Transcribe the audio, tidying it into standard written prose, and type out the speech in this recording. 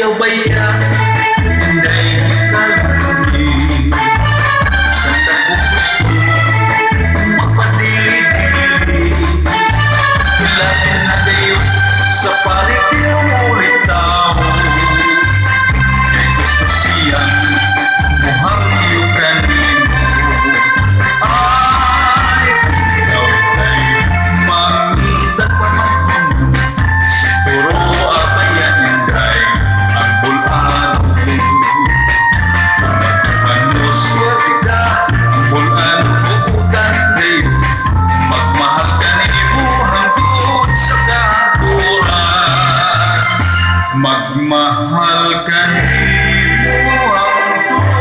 ayaw baya, hindi kaluli. Santa ko gusto, magpadili-dili. Lahat na kayo sa palit yung ulit tao. Kaya gusto siyang muhang yung kanino. Ay, ikaw kay mamita pa man. Puro abayan inday ang bulan. Manos ya tida ang bulan uputan kayo. Magmahal ka ni mo hangtod sa kanturan. Magmahal ka ni mo hangtod